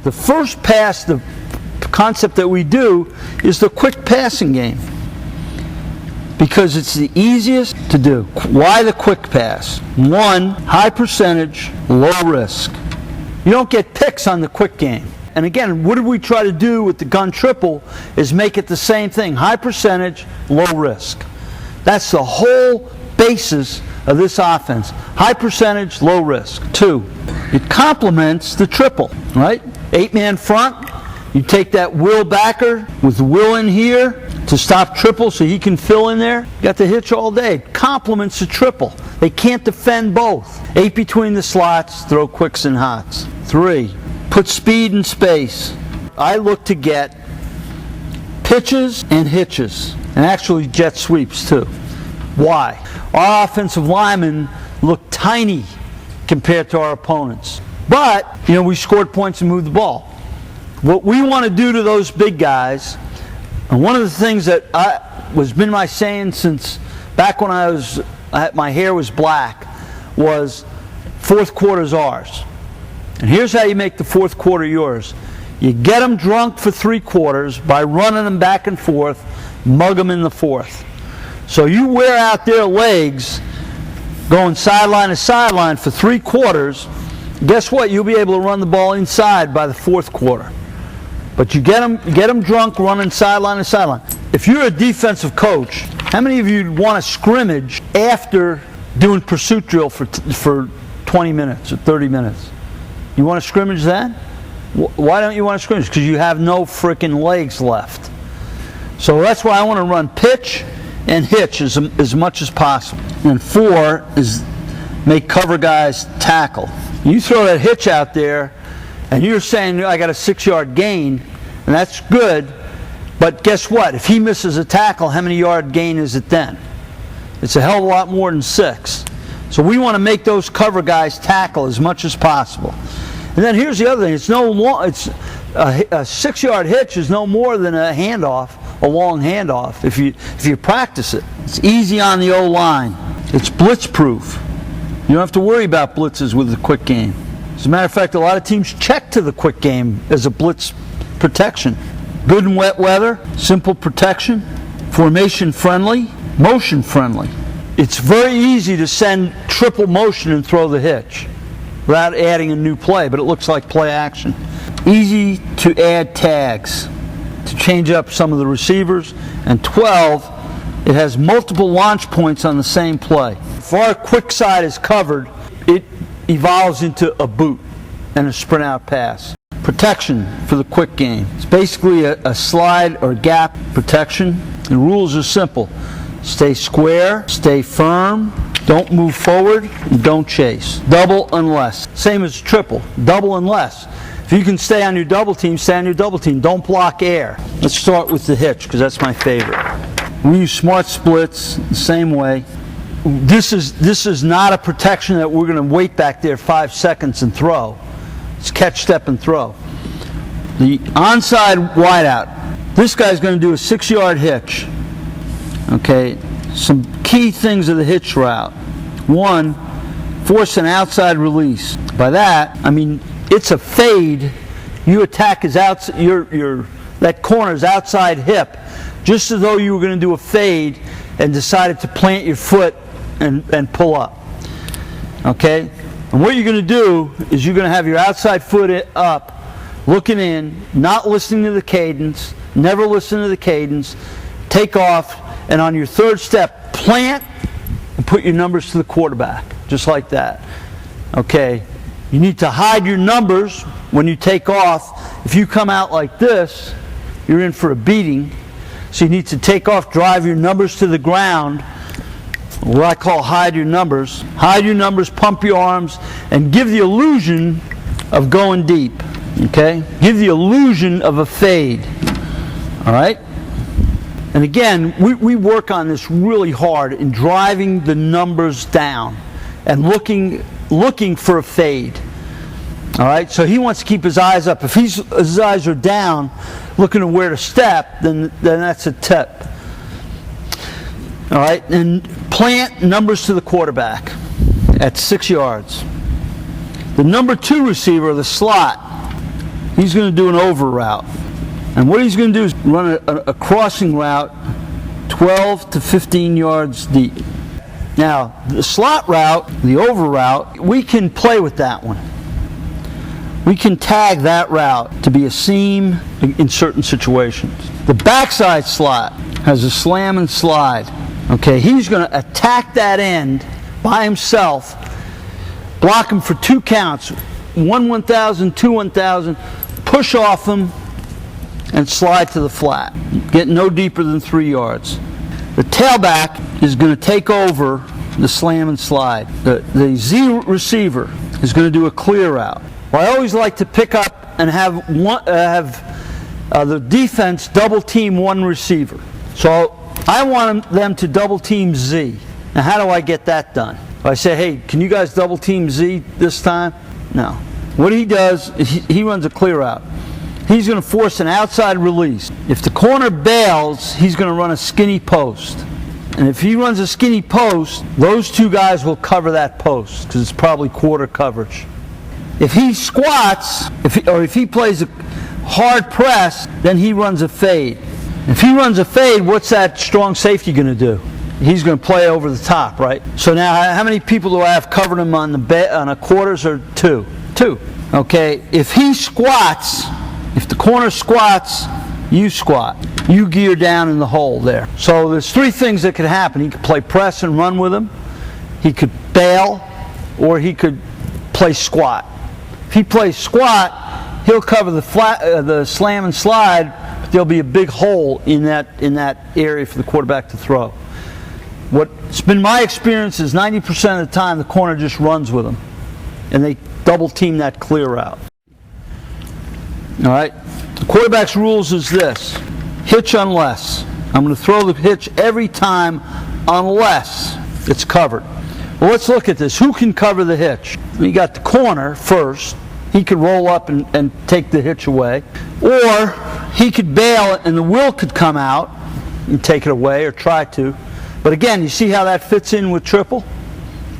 The first pass, the concept that we do, is the quick passing game. Because it's the easiest to do. Why the quick pass? 1, high percentage, low risk. You don't get picks on the quick game. And again, what did we try to do with the gun triple is make it the same thing. High percentage, low risk. That's the whole basis of this offense. High percentage, low risk. 2, it complements the triple, right? 8-man front. You take that Will backer with Will in here to stop triple so he can fill in there. You got the hitch all day. It complements the triple. They can't defend both. 8 between the slots, throw quicks and hots. 3, put speed in space. I look to get pitches and hitches, and actually jet sweeps too. Why? Our offensive linemen look tiny compared to our opponents. But, we scored points and moved the ball. What we want to do to those big guys, and one of the things that was been my saying since back when my hair was black, was fourth quarter's ours. And here's how you make the fourth quarter yours. You get them drunk for 3 quarters by running them back and forth, mug them in the fourth. So you wear out their legs going sideline to sideline for 3 quarters. Guess what? You'll be able to run the ball inside by the fourth quarter. But you get them drunk running sideline to sideline. If you're a defensive coach, how many of you want to scrimmage after doing pursuit drill for 20 minutes or 30 minutes? You want to scrimmage then? Why don't you want to scrimmage? Because you have no freaking legs left. So that's why I want to run pitch and hitch as much as possible. And 4 is make cover guys tackle. You throw that hitch out there, and you're saying, I got a 6-yard gain, and that's good, but guess what? If he misses a tackle, how many yard gain is it then? It's a hell of a lot more than 6. So we want to make those cover guys tackle as much as possible. And then here's the other thing. It's a 6-yard hitch is no more than a handoff, a long handoff, if you practice it. It's easy on the O-line. It's blitz proof. You don't have to worry about blitzes with the quick game. As a matter of fact, a lot of teams check to the quick game as a blitz protection. Good in wet weather, simple protection, formation friendly, motion friendly. It's very easy to send triple motion and throw the hitch without adding a new play, but it looks like play action. Easy to add tags to change up some of the receivers. And 12, it has multiple launch points on the same play. If our quick side is covered, it evolves into a boot and a sprint out pass. Protection for the quick game. It's basically a slide or gap protection. The rules are simple. Stay square, stay firm, don't move forward, and don't chase. Double unless. Same as triple. Double unless. If you can stay on your double team, stay on your double team. Don't block air. Let's start with the hitch, because that's my favorite. We use smart splits the same way. This is not a protection that we're going to wait back there 5 seconds and throw. It's catch, step, and throw. The onside wideout. This guy's going to do a 6-yard hitch. Okay, some key things of the hitch route. 1, force an outside release. By that, I mean it's a fade. You attack his outside. That corner's outside hip, just as though you were going to do a fade and decided to plant your foot and pull up. Okay? And what you're going to do is you're going to have your outside foot up, looking in, not listening to the cadence, never listen to the cadence, take off, and on your third step, plant and put your numbers to the quarterback, just like that. Okay? You need to hide your numbers when you take off. If you come out like this, you're in for a beating. So you need to take off, drive your numbers to the ground, what I call hide your numbers. Hide your numbers, pump your arms, and give the illusion of going deep. Okay? Give the illusion of a fade. All right? And again, we work on this really hard in driving the numbers down and looking for a fade. All right? So he wants to keep his eyes up. If his eyes are down, looking at where to step, then that's a tip. All right? And plant numbers to the quarterback at 6 yards. The number 2 receiver, the slot, he's going to do an over route. And what he's going to do is run a crossing route 12 to 15 yards deep. Now, the slot route, the over route, we can play with that one. We can tag that route to be a seam in certain situations. The backside slot has a slam and slide. Okay, he's going to attack that end by himself, block him for 2 counts, 1 1,000, 2 1,000, push off him, and slide to the flat. Get no deeper than 3 yards. The tailback is going to take over the slam and slide. The Z receiver is going to do a clear route. Well, I always like to pick up and have the defense double team one receiver. So I want them to double team Z. Now, how do I get that done? I say, hey, can you guys double team Z this time? No. What he does is he runs a clear route. He's going to force an outside release. If the corner bails, he's going to run a skinny post. And if he runs a skinny post, those 2 guys will cover that post because it's probably quarter coverage. If he squats, if he plays a hard press, then he runs a fade. If he runs a fade, what's that strong safety going to do? He's going to play over the top, right? So now, how many people do I have covering him on a quarters or 2? 2. Okay. If he squats, if the corner squats, you squat. You gear down in the hole there. So there's 3 things that could happen. He could play press and run with him. He could bail, or he could play squat. If he plays squat, he'll cover the slam and slide, but there'll be a big hole in that area for the quarterback to throw. What's been my experience is 90% of the time the corner just runs with him, and they double team that clear route. All right. The quarterback's rules is this: hitch unless. I'm going to throw the hitch every time unless it's covered. Well, let's look at this. Who can cover the hitch? We got the corner first. He could roll up and take the hitch away. Or he could bail and the will could come out and take it away, or try to. But again, you see how that fits in with triple?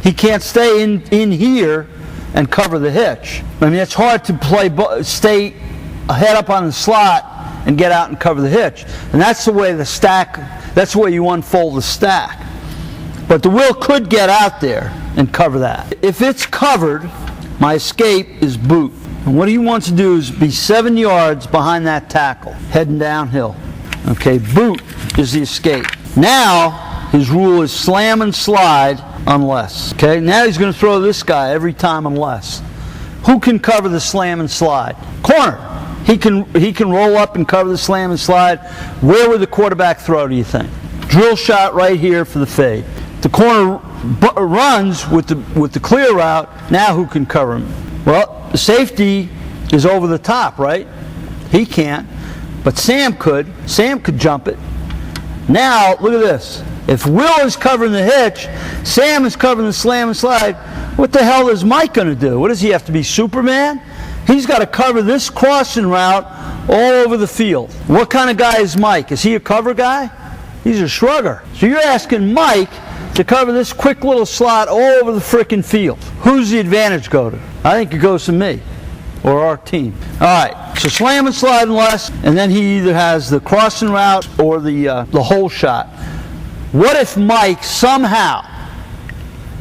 He can't stay in here and cover the hitch. I mean, it's hard to stay head up on the slot and get out and cover the hitch. And that's the way that's the way you unfold the stack. But the will could get out there and cover that. If it's covered, my escape is boot. And what he wants to do is be 7 yards behind that tackle, heading downhill. Okay, boot is the escape. Now, his rule is slam and slide unless. Okay, now he's going to throw this guy every time unless. Who can cover the slam and slide? Corner. He can roll up and cover the slam and slide. Where would the quarterback throw, do you think? Drill shot right here for the fade. The corner runs with the clear route. Now who can cover him? Well, the safety is over the top, right? He can't, but Sam could. Sam could jump it. Now look at this. If Will is covering the hitch, Sam is covering the slam and slide. What the hell is Mike going to do? What does he have to be, Superman? He's got to cover this crossing route all over the field. What kind of guy is Mike? Is he a cover guy? He's a shrugger. So you're asking Mike to cover this quick little slot all over the frickin' field. Who's the advantage go to? I think it goes to me or our team. All right, so slam and slide unless, and then he either has the crossing route or the hole shot. What if Mike somehow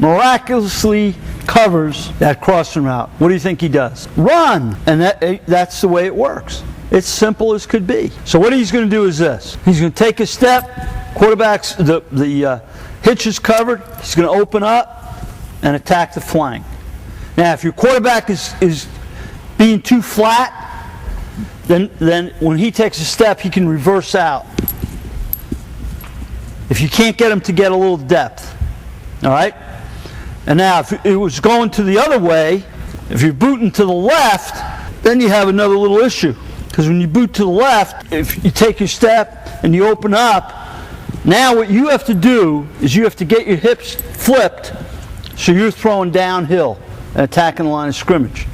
miraculously covers that crossing route? What do you think he does? Run! And that's the way it works. It's simple as could be. So what he's going to do is this. He's going to take a step. Quarterback's, the hitch is covered. He's going to open up and attack the flank. Now, if your quarterback is being too flat, then when he takes a step, he can reverse out. If you can't get him to get a little depth. All right? And now, if it was going to the other way, if you're booting to the left, then you have another little issue. Because when you boot to the left, if you take your step and you open up, now what you have to do is you have to get your hips flipped so you're throwing downhill and attacking the line of scrimmage.